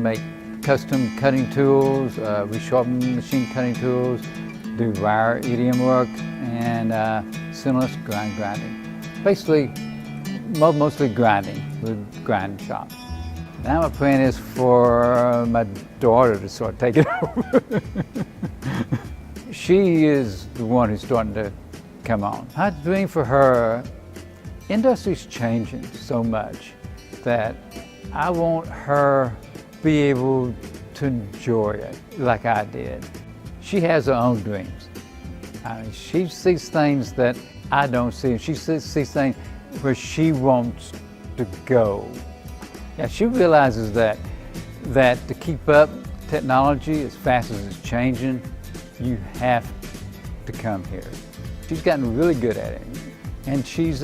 make custom cutting tools, resharpen machine cutting tools, do wire EDM work, and seamless grinding. Basically, mostly grinding with grinding shop. Now my plan is for my daughter to sort of take it over. She is the one who's starting to come on. My dream for her, industry's changing so much that I want her to be able to enjoy it like I did. She has her own dreams. I mean, she sees things that I don't see. She sees things where she wants to go. Yeah, she realizes that to keep up technology as fast as it's changing, you have to come here. She's gotten really good at it, and she sees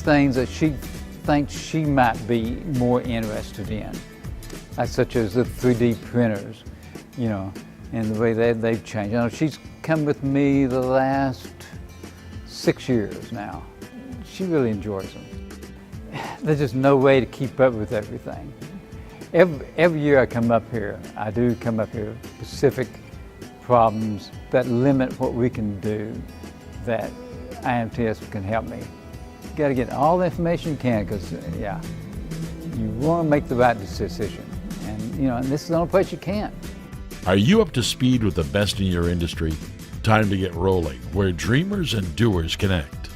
things that she thinks she might be more interested in, such as the 3D printers, you know, and the way they've changed. You know, she's come with me the last 6 years now. She really enjoys them. There's just no way to keep up with everything. Every year I come up here, I do come up here with specific problems that limit what we can do, that IMTS can help me. You got to get all the information you can, because yeah, you want to make the right decision, and you know, and this is the only place you can. Are you up to speed with the best in your industry? Time to get rolling, where dreamers and doers connect.